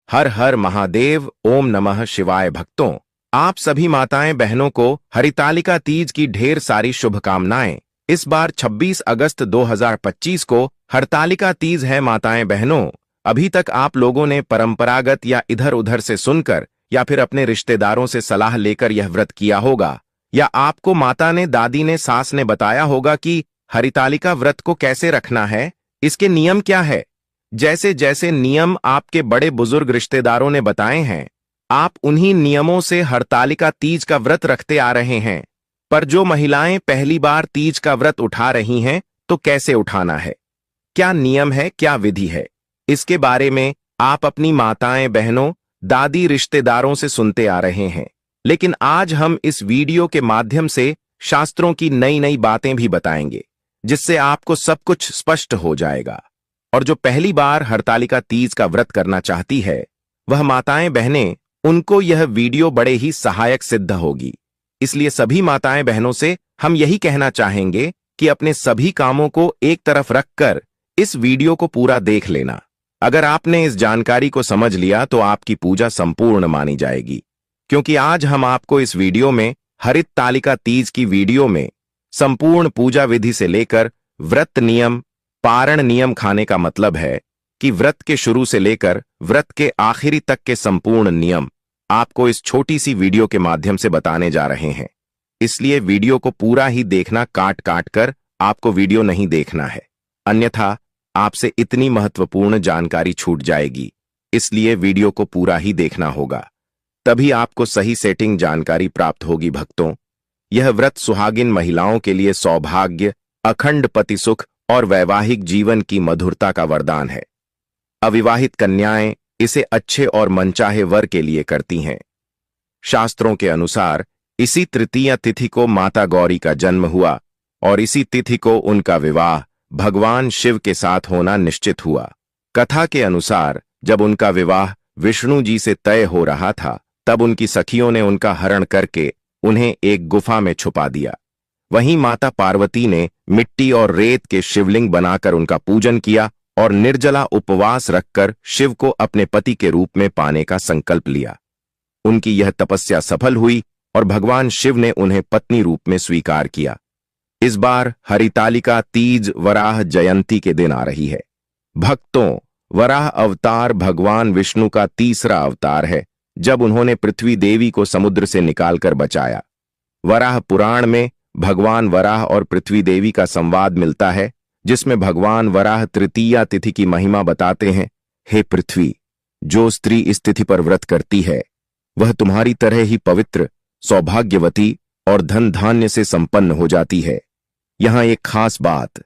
हर हर महादेव, ओम नमः शिवाय। भक्तों, आप सभी माताएं बहनों को हरितालिका तीज की ढेर सारी शुभकामनाएं। इस बार 26 अगस्त 2025 को हरतालिका तीज है। माताएं बहनों, अभी तक आप लोगों ने परंपरागत या इधर उधर से सुनकर या फिर अपने रिश्तेदारों से सलाह लेकर यह व्रत किया होगा, या आपको माता ने, दादी ने, सास ने बताया होगा कि हरितालिका व्रत को कैसे रखना है, इसके नियम क्या है। जैसे जैसे नियम आपके बड़े बुजुर्ग रिश्तेदारों ने बताए हैं, आप उन्हीं नियमों से हरतालिका तीज का व्रत रखते आ रहे हैं। पर जो महिलाएं पहली बार तीज का व्रत उठा रही हैं, तो कैसे उठाना है, क्या नियम है, क्या विधि है, इसके बारे में आप अपनी माताएं बहनों, दादी, रिश्तेदारों से सुनते आ रहे हैं। लेकिन आज हम इस वीडियो के माध्यम से शास्त्रों की नई नई बातें भी बताएंगे, जिससे आपको सब कुछ स्पष्ट हो जाएगा। और जो पहली बार हरतालिका तीज का व्रत करना चाहती है, वह माताएं बहनें, उनको यह वीडियो बड़े ही सहायक सिद्ध होगी। इसलिए सभी माताएं बहनों से हम यही कहना चाहेंगे कि अपने सभी कामों को एक तरफ रखकर इस वीडियो को पूरा देख लेना। अगर आपने इस जानकारी को समझ लिया तो आपकी पूजा संपूर्ण मानी जाएगी, क्योंकि आज हम आपको इस वीडियो में हरितालिका तीज की वीडियो में संपूर्ण पूजा विधि से लेकर व्रत नियम, पारण नियम, खाने का मतलब है कि व्रत के शुरू से लेकर व्रत के आखिरी तक के संपूर्ण नियम आपको इस छोटी सी वीडियो के माध्यम से बताने जा रहे हैं। इसलिए वीडियो को पूरा ही देखना, काट काट कर आपको वीडियो नहीं देखना है, अन्यथा आपसे इतनी महत्वपूर्ण जानकारी छूट जाएगी। इसलिए वीडियो को पूरा ही देखना होगा, तभी आपको सही सेटिंग जानकारी प्राप्त होगी। भक्तों, यह व्रत सुहागिन महिलाओं के लिए सौभाग्य, अखंड पति सुख और वैवाहिक जीवन की मधुरता का वरदान है। अविवाहित कन्याएं इसे अच्छे और मनचाहे वर के लिए करती हैं। शास्त्रों के अनुसार इसी तृतीया तिथि को माता गौरी का जन्म हुआ और इसी तिथि को उनका विवाह भगवान शिव के साथ होना निश्चित हुआ। कथा के अनुसार जब उनका विवाह विष्णु जी से तय हो रहा था, तब उनकी सखियों ने उनका हरण करके उन्हें एक गुफा में छुपा दिया। वहीं माता पार्वती ने मिट्टी और रेत के शिवलिंग बनाकर उनका पूजन किया और निर्जला उपवास रखकर शिव को अपने पति के रूप में पाने का संकल्प लिया। उनकी यह तपस्या सफल हुई और भगवान शिव ने उन्हें पत्नी रूप में स्वीकार किया। इस बार हरितालिका तीज वराह जयंती के दिन आ रही है। भक्तों, वराह अवतार भगवान विष्णु का तीसरा अवतार है, जब उन्होंने पृथ्वी देवी को समुद्र से निकालकर बचाया। वराह पुराण में भगवान वराह और पृथ्वी देवी का संवाद मिलता है, जिसमें भगवान वराह तृतीया तिथि की महिमा बताते हैं। हे पृथ्वी, जो स्त्री इस तिथि पर व्रत करती है, वह तुम्हारी तरह ही पवित्र, सौभाग्यवती और धन धान्य से संपन्न हो जाती है। यहां एक खास बात,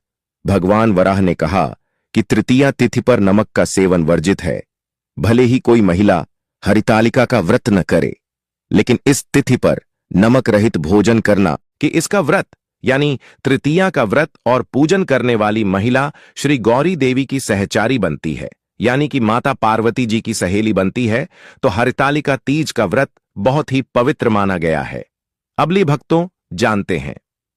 भगवान वराह ने कहा कि तृतीया तिथि पर नमक का सेवन वर्जित है। भले ही कोई महिला हरितालिका का व्रत न करे, लेकिन इस तिथि पर नमक रहित भोजन करना कि इसका व्रत यानी तृतीया का व्रत और पूजन करने वाली महिला श्री गौरी देवी की सहचारी बनती है, यानी कि माता पार्वती जी की सहेली बनती है। तो हरितालिका तीज का व्रत बहुत ही पवित्र माना गया है। अबली भक्तों, जानते हैं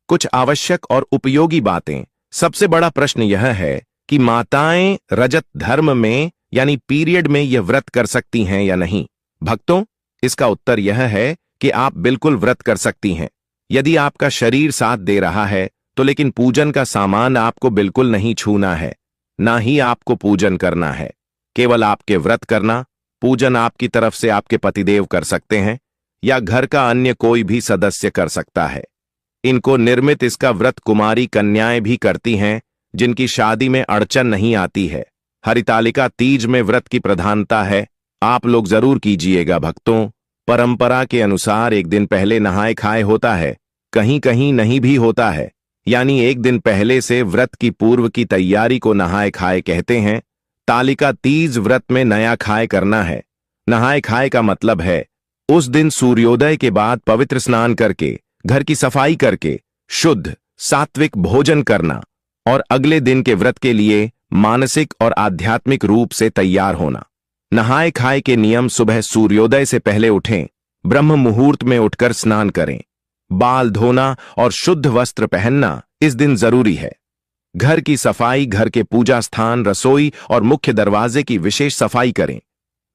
कुछ आवश्यक और उपयोगी बातें। सबसे बड़ा प्रश्न यह है कि माताएं रजत धर्म में यानी पीरियड में यह व्रत कर सकती हैं या नहीं। भक्तों, इसका उत्तर यह है कि आप बिल्कुल व्रत कर सकती हैं, यदि आपका शरीर साथ दे रहा है तो। लेकिन पूजन का सामान आपको बिल्कुल नहीं छूना है, ना ही आपको पूजन करना है। केवल आपके व्रत करना, पूजन आपकी तरफ से आपके पतिदेव कर सकते हैं या घर का अन्य कोई भी सदस्य कर सकता है। इनको निर्मित इसका व्रत कुमारी कन्याएं भी करती हैं, जिनकी शादी में अड़चन नहीं आती है। हरितालिका तीज में व्रत की प्रधानता है, आप लोग जरूर कीजिएगा। भक्तों, परंपरा के अनुसार एक दिन पहले नहाए खाए होता है, कहीं कहीं नहीं भी होता है, यानी एक दिन पहले से व्रत की पूर्व की तैयारी को नहाए खाए कहते हैं। तालिका तीज व्रत में नया खाए करना है। नहाए खाए का मतलब है उस दिन सूर्योदय के बाद पवित्र स्नान करके, घर की सफाई करके, शुद्ध सात्विक भोजन करना और अगले दिन के व्रत के लिए मानसिक और आध्यात्मिक रूप से तैयार होना। नहाए खाए के नियम: सुबह सूर्योदय से पहले उठें, ब्रह्म मुहूर्त में उठकर स्नान करें, बाल धोना और शुद्ध वस्त्र पहनना इस दिन जरूरी है। घर की सफाई, घर के पूजा स्थान, रसोई और मुख्य दरवाजे की विशेष सफाई करें।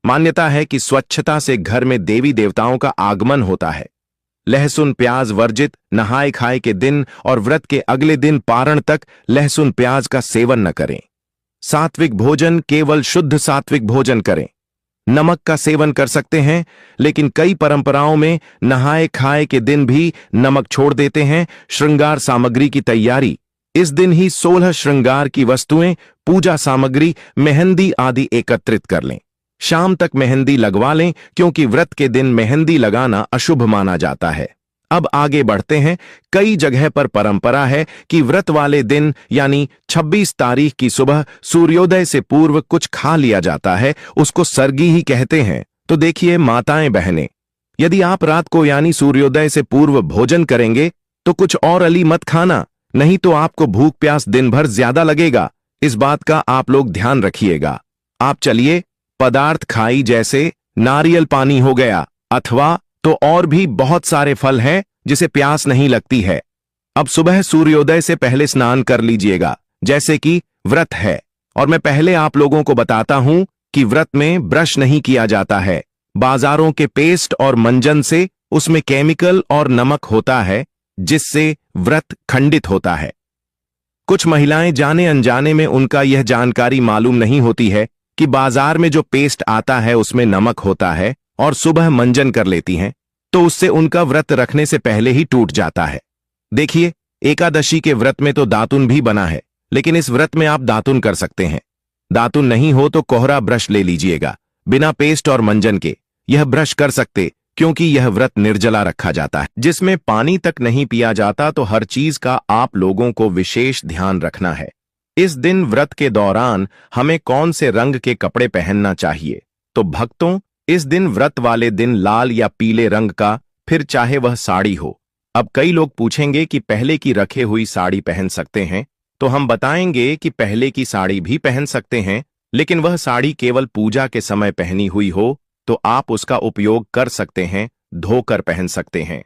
मान्यता है कि स्वच्छता से घर में देवी देवताओं का आगमन होता है। लहसुन प्याज वर्जित, नहाय खाए के दिन और व्रत के अगले दिन पारण तक लहसुन प्याज का सेवन न करें। सात्विक भोजन, केवल शुद्ध सात्विक भोजन करें। नमक का सेवन कर सकते हैं, लेकिन कई परंपराओं में नहाए खाए के दिन भी नमक छोड़ देते हैं। श्रृंगार सामग्री की तैयारी, इस दिन ही 16 श्रृंगार की वस्तुएं, पूजा सामग्री, मेहंदी आदि एकत्रित कर लें। शाम तक मेहंदी लगवा लें, क्योंकि व्रत के दिन मेहंदी लगाना अशुभ माना जाता है। अब आगे बढ़ते हैं। कई जगह पर परंपरा है कि व्रत वाले दिन यानी 26 तारीख की सुबह सूर्योदय से पूर्व कुछ खा लिया जाता है, उसको सरगी ही कहते हैं। तो देखिए माताएं बहनें, यदि आप रात को यानी सूर्योदय से पूर्व भोजन करेंगे तो कुछ और अली मत खाना, नहीं तो आपको भूख प्यास दिन भर ज्यादा लगेगा। इस बात का आप लोग ध्यान रखिएगा। आप चलिए पदार्थ खाई, जैसे नारियल पानी हो गया, अथवा तो और भी बहुत सारे फल हैं जिसे प्यास नहीं लगती है। अब सुबह सूर्योदय से पहले स्नान कर लीजिएगा, जैसे कि व्रत है। और मैं पहले आप लोगों को बताता हूं कि व्रत में ब्रश नहीं किया जाता है। बाजारों के पेस्ट और मंजन से उसमें केमिकल और नमक होता है, जिससे व्रत खंडित होता है। कुछ महिलाएं जाने अनजाने में उनका यह जानकारी मालूम नहीं होती है कि बाजार में जो पेस्ट आता है उसमें नमक होता है, और सुबह मंजन कर लेती हैं, तो उससे उनका व्रत रखने से पहले ही टूट जाता है। देखिए, एकादशी के व्रत में तो दातुन भी बना है, लेकिन इस व्रत में आप दातुन कर सकते हैं। दातुन नहीं हो तो कोहरा ब्रश ले लीजिएगा, बिना पेस्ट और मंजन के। यह ब्रश कर सकते, क्योंकि यह व्रत निर्जला रखा जाता है, जिसमें पानी तक नहीं पिया जाता। तो हर चीज का आप लोगों को विशेष ध्यान रखना है। इस दिन व्रत के दौरान हमें कौन से रंग के कपड़े पहनना चाहिए? तो भक्तों, इस दिन व्रत वाले दिन लाल या पीले रंग का, फिर चाहे वह साड़ी हो। अब कई लोग पूछेंगे कि पहले की रखे हुई साड़ी पहन सकते हैं, तो हम बताएंगे कि पहले की साड़ी भी पहन सकते हैं, लेकिन वह साड़ी केवल पूजा के समय पहनी हुई हो तो आप उसका उपयोग कर सकते हैं, धोकर पहन सकते हैं।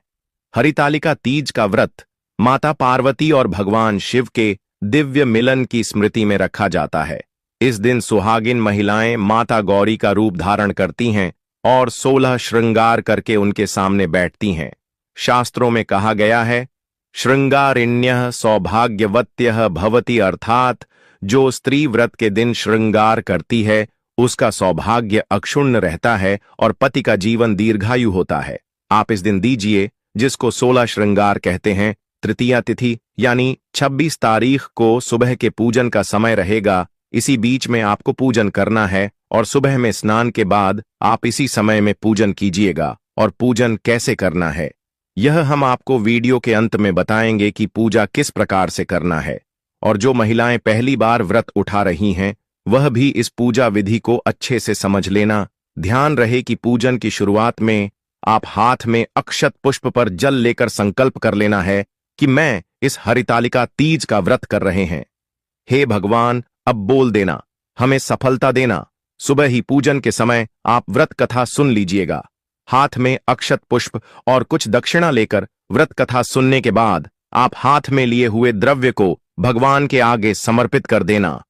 हरितालिका तीज का व्रत माता पार्वती और भगवान शिव के दिव्य मिलन की स्मृति में रखा जाता है। इस दिन सुहागिन महिलाएं माता गौरी का रूप धारण करती हैं और 16 श्रृंगार करके उनके सामने बैठती हैं। शास्त्रों में कहा गया है, श्रृंगारिण्यः सौभाग्यवत्यः भवति, अर्थात जो स्त्री व्रत के दिन श्रृंगार करती है उसका सौभाग्य अक्षुण्ण रहता है और पति का जीवन दीर्घायु होता है। आप इस दिन दीजिए, जिसको 16 श्रृंगार कहते हैं। तृतीया तिथि यानी 26 तारीख को सुबह के पूजन का समय रहेगा। इसी बीच में आपको पूजन करना है और सुबह में स्नान के बाद आप इसी समय में पूजन कीजिएगा। और पूजन कैसे करना है, यह हम आपको वीडियो के अंत में बताएंगे कि पूजा किस प्रकार से करना है। और जो महिलाएं पहली बार व्रत उठा रही हैं, वह भी इस पूजा विधि को अच्छे से समझ लेना। ध्यान रहे कि पूजन की शुरुआत में आप हाथ में अक्षत पुष्प पर जल लेकर संकल्प कर लेना है कि मैं इस हरितालिका तीज का व्रत कर रहे हैं। हे भगवान, अब बोल देना, हमें सफलता देना। सुबह ही पूजन के समय आप व्रत कथा सुन लीजिएगा। हाथ में अक्षत पुष्प और कुछ दक्षिणा लेकर व्रत कथा सुनने के बाद आप हाथ में लिए हुए द्रव्य को भगवान के आगे समर्पित कर देना।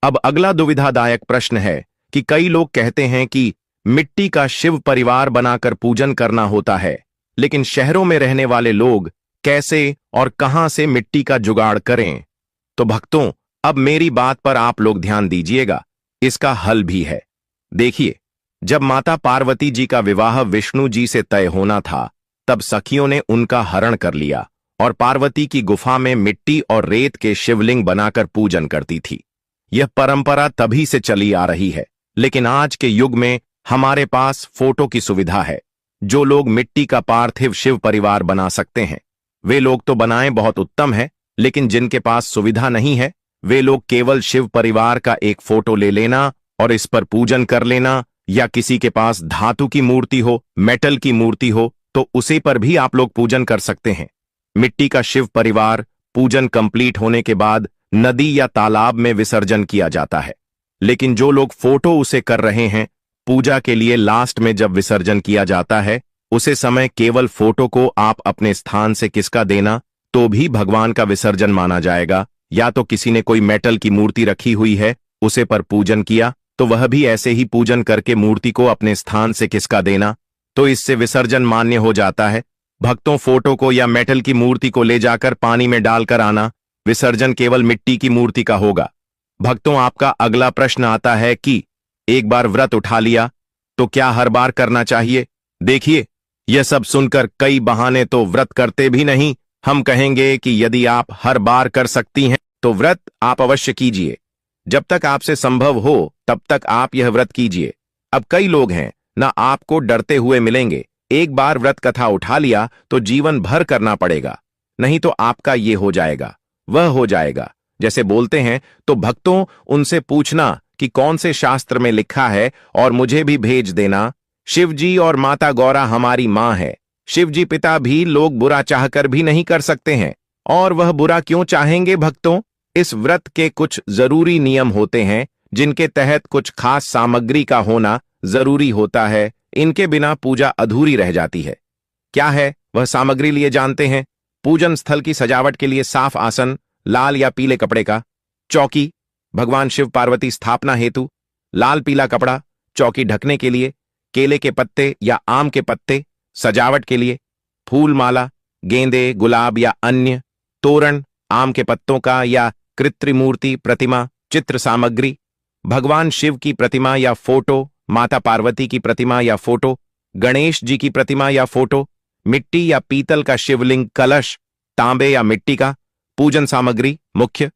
अब अगला दुविधादायक प्रश्न है कि कई लोग कहते हैं कि मिट्टी का शिव परिवार बनाकर पूजन करना होता है, लेकिन शहरों में रहने वाले लोग कैसे और कहां से मिट्टी का जुगाड़ करें? तो भक्तों, अब मेरी बात पर आप लोग ध्यान दीजिएगा, इसका हल भी है। देखिए, जब माता पार्वती जी का विवाह विष्णु जी से तय होना था, तब सखियों ने उनका हरण कर लिया और पार्वती की गुफा में मिट्टी और रेत के शिवलिंग बनाकर पूजन करती थी। यह परंपरा तभी से चली आ रही है, लेकिन आज के युग में हमारे पास फोटो की सुविधा है। जो लोग मिट्टी का पार्थिव शिव परिवार बना सकते हैं, वे लोग तो बनाएं, बहुत उत्तम है। लेकिन जिनके पास सुविधा नहीं है, वे लोग केवल शिव परिवार का एक फोटो ले लेना और इस पर पूजन कर लेना, या किसी के पास धातु की मूर्ति हो, मेटल की मूर्ति हो, तो उसे पर भी आप लोग पूजन कर सकते हैं। मिट्टी का शिव परिवार पूजन कंप्लीट होने के बाद नदी या तालाब में विसर्जन किया जाता है। लेकिन जो लोग फोटो उसे कर रहे हैं, पूजा के लिए लास्ट में जब विसर्जन किया जाता है, उसे समय केवल फोटो को आप अपने स्थान से किसका देना, तो भी भगवान का विसर्जन माना जाएगा। या तो किसी ने कोई मेटल की मूर्ति रखी हुई है, उसे पर पूजन किया, तो वह भी ऐसे ही पूजन करके मूर्ति को अपने स्थान से खिसका देना, तो इससे विसर्जन मान्य हो जाता है। भक्तों, फोटो को या मेटल की मूर्ति को ले जाकर पानी में डालकर आना, विसर्जन केवल मिट्टी की मूर्ति का होगा। भक्तों, आपका अगला प्रश्न आता है कि एक बार व्रत उठा लिया तो क्या हर बार करना चाहिए? देखिए, यह सब सुनकर कई बहाने तो व्रत करते भी नहीं। हम कहेंगे कि यदि आप हर बार कर सकती हैं तो व्रत आप अवश्य कीजिए। जब तक आपसे संभव हो तब तक आप यह व्रत कीजिए। अब कई लोग हैं ना, आपको डरते हुए मिलेंगे। एक बार व्रत कथा उठा लिया तो जीवन भर करना पड़ेगा, नहीं तो आपका ये हो जाएगा, वह हो जाएगा, जैसे बोलते हैं। तो भक्तों, उनसे पूछना कि कौन से शास्त्र में लिखा है और मुझे भी भेज देना। शिव जी और माता गौरा हमारी मां है। शिव जी पिता भी लोग बुरा चाहकर भी नहीं कर सकते हैं, और वह बुरा क्यों चाहेंगे? भक्तों, इस व्रत के कुछ जरूरी नियम होते हैं जिनके तहत कुछ खास सामग्री का होना जरूरी होता है। इनके बिना पूजा अधूरी रह जाती है। क्या है वह सामग्री, लिए जानते हैं? पूजन स्थल की सजावट के लिए साफ आसन, लाल या पीले कपड़े का। चौकी, भगवान शिव पार्वती स्थापना हेतु लाल पीला कपड़ा। चौकी ढकने के लिए केले के पत्ते या आम के पत्ते। सजावट के लिए फूल माला, गेंदे, गुलाब या अन्य। तोरण, आम के पत्तों का या कृत्रिम मूर्ति, प्रतिमा, चित्र सामग्री। भगवान शिव की प्रतिमा या फोटो, माता पार्वती की प्रतिमा या फोटो, गणेश जी की प्रतिमा या फोटो। मिट्टी या पीतल का शिवलिंग, कलश, तांबे या मिट्टी का। पूजन सामग्री मुख्य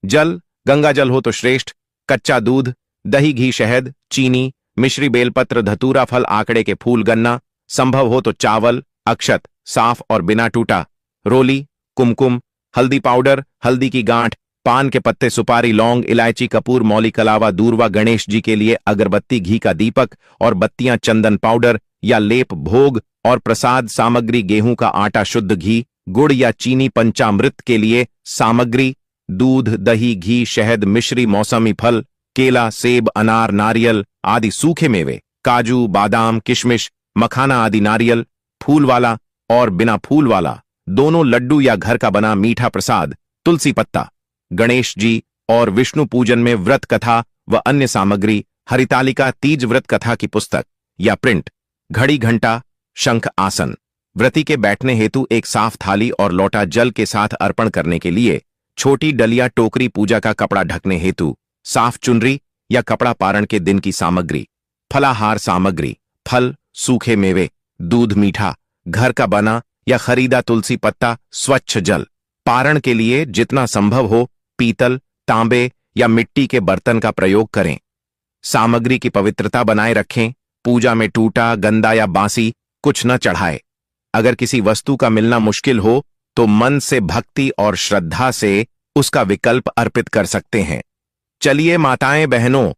जल, गंगा जल हो तो श्रेष्ठ। कच्चा दूध, दही, घी, शहद, चीनी, मिश्री, बेलपत्र, धतूरा, फल, आंकड़े के फूल, गन्ना। संभव हो तो चावल, अक्षत, साफ और बिना टूटा। रोली, कुमकुम, हल्दी पाउडर, हल्दी की गांठ, पान के पत्ते, सुपारी, लौंग, इलायची, कपूर, मौली, कलावा, दूरवा। गणेश जी के लिए अगरबत्ती, घी का दीपक और बत्तियां, चंदन पाउडर या लेप। भोग और प्रसाद सामग्री, गेहूं का आटा, शुद्ध घी, गुड़ या चीनी। पंचामृत के लिए सामग्री दूध, दही, घी, शहद, मिश्री, मौसमी फल, केला, सेब, अनार, नारियल आदि। सूखे मेवे, काजू, बादाम, किशमिश, मखाना आदि। नारियल फूल वाला और बिना फूल वाला दोनों लड्डू या घर का बना मीठा प्रसाद। तुलसी पत्ता। गणेश जी और विष्णु पूजन में व्रत कथा व अन्य सामग्री। हरितालिका तीज व्रत कथा की पुस्तक या प्रिंट। घड़ी, घंटा, शंख, आसन। व्रती के बैठने हेतु एक साफ थाली और लोटा जल के साथ अर्पण करने के लिए। छोटी डलिया, टोकरी, पूजा का कपड़ा ढकने हेतु। साफ चुनरी या कपड़ा, पारण के दिन की सामग्री। फलाहार सामग्री, फल, सूखे मेवे, दूध, मीठा, घर का बना या खरीदा तुलसी पत्ता, स्वच्छ जल। पारण के लिए जितना संभव हो पीतल, तांबे या मिट्टी के बर्तन का प्रयोग करें। सामग्री की पवित्रता बनाए रखें। पूजा में टूटा, गंदा या बासी कुछ न चढ़ाए। अगर किसी वस्तु का मिलना मुश्किल हो तो मन से भक्ति और श्रद्धा से उसका विकल्प अर्पित कर सकते हैं। चलिए माताएं बहनों,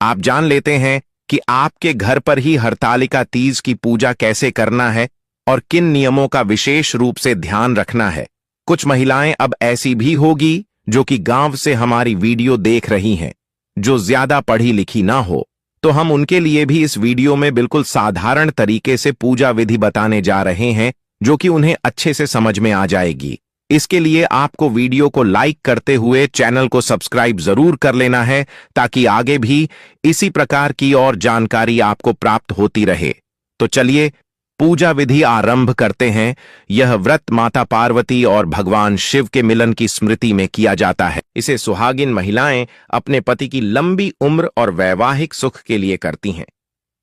आप जान लेते हैं कि आपके घर पर ही हरतालिका तीज की पूजा कैसे करना है और किन नियमों का विशेष रूप से ध्यान रखना है। कुछ महिलाएं अब ऐसी भी होगी जो कि गांव से हमारी वीडियो देख रही हैं, जो ज्यादा पढ़ी लिखी ना हो, तो हम उनके लिए भी इस वीडियो में बिल्कुल साधारण तरीके से पूजा विधि बताने जा रहे हैं, जो कि उन्हें अच्छे से समझ में आ जाएगी। इसके लिए आपको वीडियो को लाइक करते हुए चैनल को सब्सक्राइब जरूर कर लेना है, ताकि आगे भी इसी प्रकार की और जानकारी आपको प्राप्त होती रहे। तो चलिए पूजा विधि आरंभ करते हैं। यह व्रत माता पार्वती और भगवान शिव के मिलन की स्मृति में किया जाता है। इसे सुहागिन महिलाएं अपने पति की लंबी उम्र और वैवाहिक सुख के लिए करती हैं।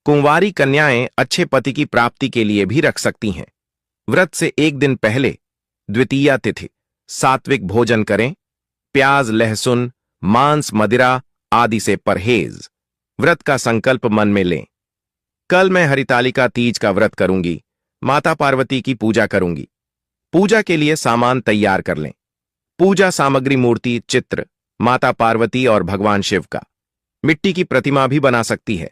कुंवारी कन्याएं अच्छे पति की प्राप्ति के लिए भी रख सकती हैं। व्रत से एक दिन पहले द्वितीया तिथि सात्विक भोजन करें। प्याज, लहसुन, मांस, मदिरा आदि से परहेज। व्रत का संकल्प मन में लें। कल मैं हरितालिका तीज का व्रत करूंगी, माता पार्वती की पूजा करूंगी। पूजा के लिए सामान तैयार कर लें। पूजा सामग्री मूर्ति, चित्र, माता पार्वती और भगवान शिव का। मिट्टी की प्रतिमा भी बना सकती है।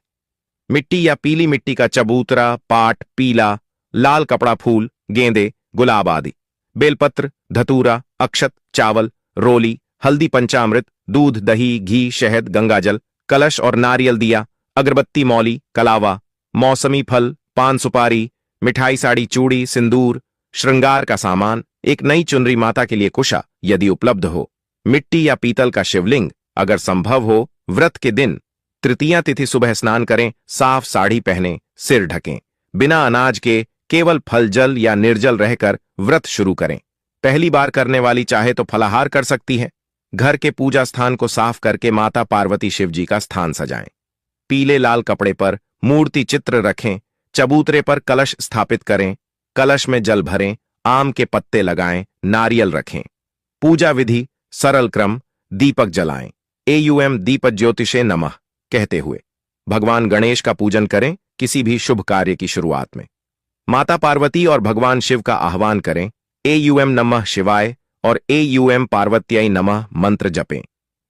मिट्टी या पीली मिट्टी का चबूतरा, पाट, पीला, लाल कपड़ा, फूल, गेंदे, गुलाब आदि। बेलपत्र, धतूरा, अक्षत, चावल, रोली, हल्दी, पंचामृत, दूध, दही, घी, शहद, गंगाजल, कलश और नारियल दिया, अगरबत्ती, मौली, कलावा, मौसमी फल, पान, सुपारी, मिठाई, साड़ी, चूड़ी, सिंदूर, श्रृंगार का सामान, एक नई चुनरी, माता के लिए कुशा यदि उपलब्ध हो, मिट्टी या पीतल का शिवलिंग अगर संभव हो। व्रत के दिन तृतीया तिथि सुबह स्नान करें, साफ साड़ी पहनें, सिर ढकें, बिना अनाज के केवल फल जल या निर्जल रहकर व्रत शुरू करें। पहली बार करने वाली चाहे तो फलाहार कर सकती है। घर के पूजा स्थान को साफ करके माता पार्वती शिव जी का स्थान सजाएं। पीले लाल कपड़े पर मूर्ति चित्र रखें, चबूतरे पर कलश स्थापित करें, कलश में जल भरें, आम के पत्ते लगाएं, नारियल रखें। पूजा विधि सरल क्रम, दीपक जलाएं, एयूएम दीप ज्योतिषे नमः कहते हुए भगवान गणेश का पूजन करें। किसी भी शुभ कार्य की शुरुआत में माता पार्वती और भगवान शिव का आह्वान करें, एयूएम नमः शिवाय और एयूएम पार्वत्याय नमः मंत्र जपें।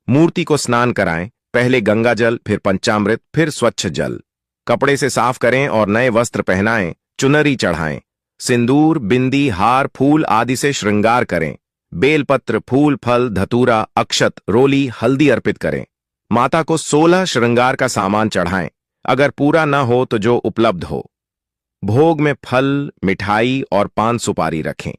मूर्ति को स्नान कराएं, पहले गंगा जल, फिर पंचामृत, फिर स्वच्छ जल। कपड़े से साफ करें और नए वस्त्र पहनाएं, चुनरी चढ़ाएं, सिंदूर, बिंदी, हार, फूल आदि से श्रृंगार करें। बेलपत्र, फूल, फल, धतूरा, अक्षत, रोली, हल्दी अर्पित करें। माता को 16 श्रृंगार का सामान चढ़ाएं, अगर पूरा न हो तो जो उपलब्ध हो। भोग में फल, मिठाई और पान सुपारी रखें।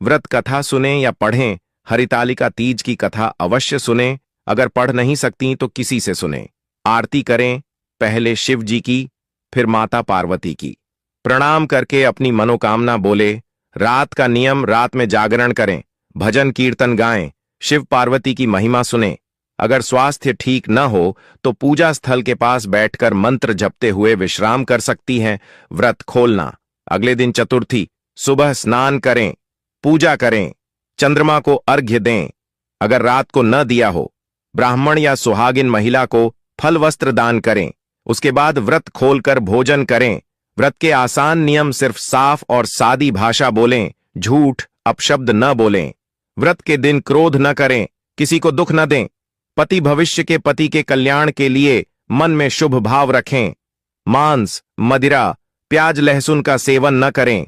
व्रत कथा सुनें या पढ़ें। हरितालिका तीज की कथा अवश्य सुनें, अगर पढ़ नहीं सकती तो किसी से सुनें। आरती करें, पहले शिव जी की, फिर माता पार्वती की। प्रणाम करके अपनी मनोकामना बोले। रात का नियम, रात में जागरण करें, भजन कीर्तन गाएं, शिव पार्वती की महिमा सुनें। अगर स्वास्थ्य ठीक न हो तो पूजा स्थल के पास बैठकर मंत्र जपते हुए विश्राम कर सकती हैं। व्रत खोलना अगले दिन चतुर्थी, सुबह स्नान करें, पूजा करें, चंद्रमा को अर्घ्य दें। अगर रात को न दिया हो, ब्राह्मण या सुहागिन महिला को फल वस्त्र दान करें। उसके बाद व्रत खोलकर भोजन करें। व्रत के आसान नियम सिर्फ साफ और सादी भाषा बोलें, झूठ अपशब्द न बोलें। व्रत के दिन क्रोध न करें, किसी को दुख न दें। पति भविष्य के पति के कल्याण के लिए मन में शुभ भाव रखें। मांस, मदिरा, प्याज लहसुन का सेवन न करें।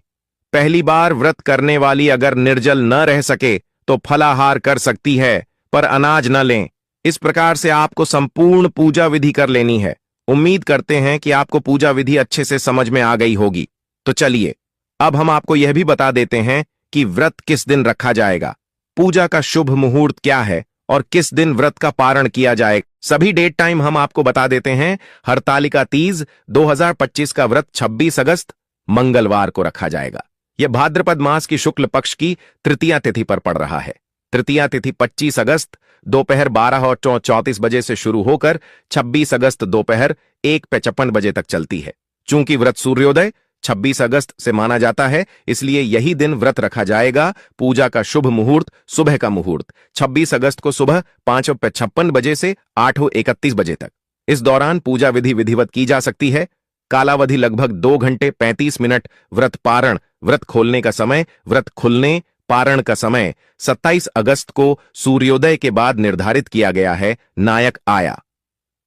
पहली बार व्रत करने वाली अगर निर्जल न रह सके तो फलाहार कर सकती है, पर अनाज न लें। इस प्रकार से आपको संपूर्ण पूजा विधि कर लेनी है। उम्मीद करते हैं कि आपको पूजा विधि अच्छे से समझ में आ गई होगी। तो चलिए अब हम आपको यह भी बता देते हैं कि व्रत किस दिन रखा जाएगा, पूजा का शुभ मुहूर्त क्या है और किस दिन व्रत का पारण किया जाए। सभी डेट टाइम हम आपको बता देते हैं। हरतालिका तीज 2025 का व्रत 26 अगस्त मंगलवार को रखा जाएगा। यह भाद्रपद मास की शुक्ल पक्ष की तृतीया तिथि पर पड़ रहा है। तृतीया तिथि 25 अगस्त दोपहर 12:34 बजे से शुरू होकर 26 अगस्त दोपहर 1:55 बजे तक चलती है। चूंकि व्रत सूर्योदय 26 अगस्त से माना जाता है, इसलिए यही दिन व्रत रखा जाएगा। पूजा का शुभ मुहूर्त सुबह का मुहूर्त 26 अगस्त को सुबह 5:56 बजे से 8:31 बजे तक। इस दौरान पूजा विधि विधिवत की जा सकती है। कालावधि लगभग 2 घंटे 35 मिनट। व्रत पारण, व्रत खोलने का समय, व्रत खुलने पारण का समय 27 अगस्त को सूर्योदय के बाद निर्धारित किया गया है। नायक आया,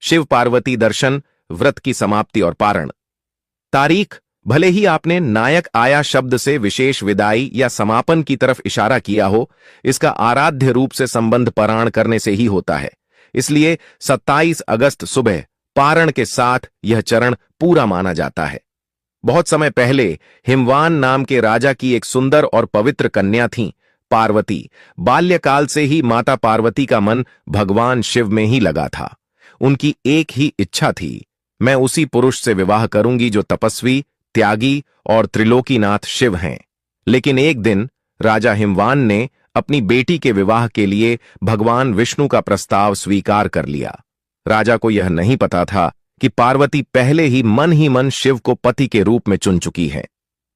शिव पार्वती दर्शन, व्रत की समाप्ति और पारण तारीख। भले ही आपने नायक आया शब्द से विशेष विदाई या समापन की तरफ इशारा किया हो, इसका आराध्य रूप से संबंध पारायण करने से ही होता है। इसलिए 27 अगस्त सुबह पारण के साथ यह चरण पूरा माना जाता है। बहुत समय पहले हिमवान नाम के राजा की एक सुंदर और पवित्र कन्या थी, पार्वती। बाल्यकाल से ही माता पार्वती का मन भगवान शिव में ही लगा था। उनकी एक ही इच्छा थी, मैं उसी पुरुष से विवाह करूंगी जो तपस्वी, त्यागी और त्रिलोकीनाथ शिव हैं। लेकिन एक दिन राजा हिमवान ने अपनी बेटी के विवाह के लिए भगवान विष्णु का प्रस्ताव स्वीकार कर लिया। राजा को यह नहीं पता था कि पार्वती पहले ही मन शिव को पति के रूप में चुन चुकी है।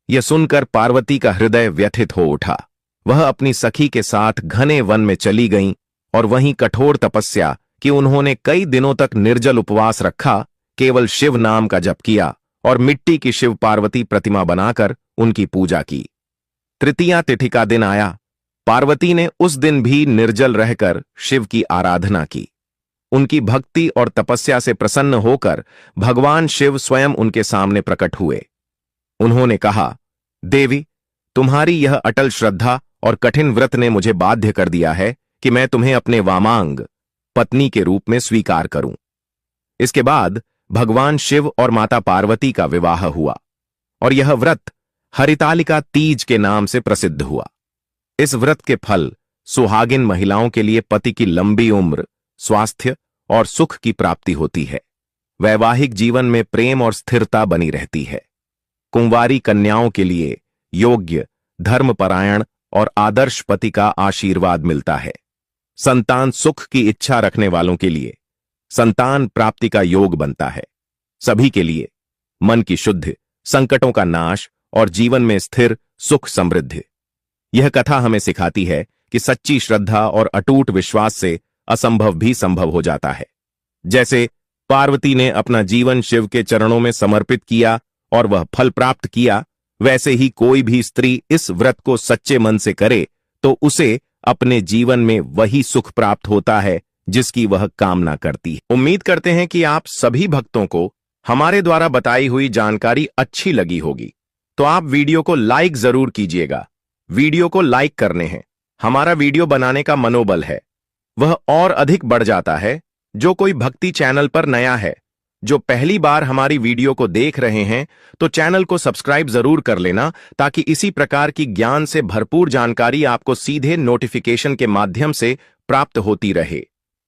यह सुनकर पार्वती का हृदय व्यथित हो उठा। वह अपनी सखी के साथ घने वन में चली गईं और वहीं कठोर तपस्या कि उन्होंने कई दिनों तक निर्जल उपवास रखा, केवल शिव नाम का जप किया और मिट्टी की शिव पार्वती प्रतिमा बनाकर उनकी पूजा की। तृतीया तिथि का दिन आया। पार्वती ने उस दिन भी निर्जल रहकर शिव की आराधना की। उनकी भक्ति और तपस्या से प्रसन्न होकर भगवान शिव स्वयं उनके सामने प्रकट हुए। उन्होंने कहा, देवी, तुम्हारी यह अटल श्रद्धा और कठिन व्रत ने मुझे बाध्य कर दिया है कि मैं तुम्हें अपने वामांग पत्नी के रूप में स्वीकार करूं। इसके बाद भगवान शिव और माता पार्वती का विवाह हुआ और यह व्रत हरितालिका तीज के नाम से प्रसिद्ध हुआ। इस व्रत के फल सुहागिन महिलाओं के लिए पति की लंबी उम्र, स्वास्थ्य और सुख की प्राप्ति होती है। वैवाहिक जीवन में प्रेम और स्थिरता बनी रहती है। कुंवारी कन्याओं के लिए योग्य, धर्मपरायण और आदर्श पति का आशीर्वाद मिलता है। संतान सुख की इच्छा रखने वालों के लिए संतान प्राप्ति का योग बनता है। सभी के लिए मन की शुद्धि, संकटों का नाश और जीवन में स्थिर सुख समृद्धि। यह कथा हमें सिखाती है कि सच्ची श्रद्धा और अटूट विश्वास से असंभव भी संभव हो जाता है। जैसे पार्वती ने अपना जीवन शिव के चरणों में समर्पित किया और वह फल प्राप्त किया, वैसे ही कोई भी स्त्री इस व्रत को सच्चे मन से करे तो उसे अपने जीवन में वही सुख प्राप्त होता है जिसकी वह कामना करती है। उम्मीद करते हैं कि आप सभी भक्तों को हमारे द्वारा बताई हुई जानकारी अच्छी लगी होगी, तो आप वीडियो को लाइक जरूर कीजिएगा। वीडियो को लाइक करने हैं हमारा वीडियो बनाने का मनोबल है, वह और अधिक बढ़ जाता है। जो कोई भक्ति चैनल पर नया है, जो पहली बार हमारी वीडियो को देख रहे हैं, तो चैनल को सब्सक्राइब जरूर कर लेना, ताकि इसी प्रकार की ज्ञान से भरपूर जानकारी आपको सीधे नोटिफिकेशन के माध्यम से प्राप्त होती रहे।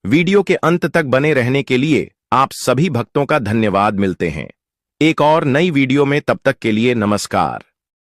वीडियो के अंत तक बने रहने के लिए आप सभी भक्तों का धन्यवाद। मिलते हैं एक और नई वीडियो में, तब तक के लिए नमस्कार।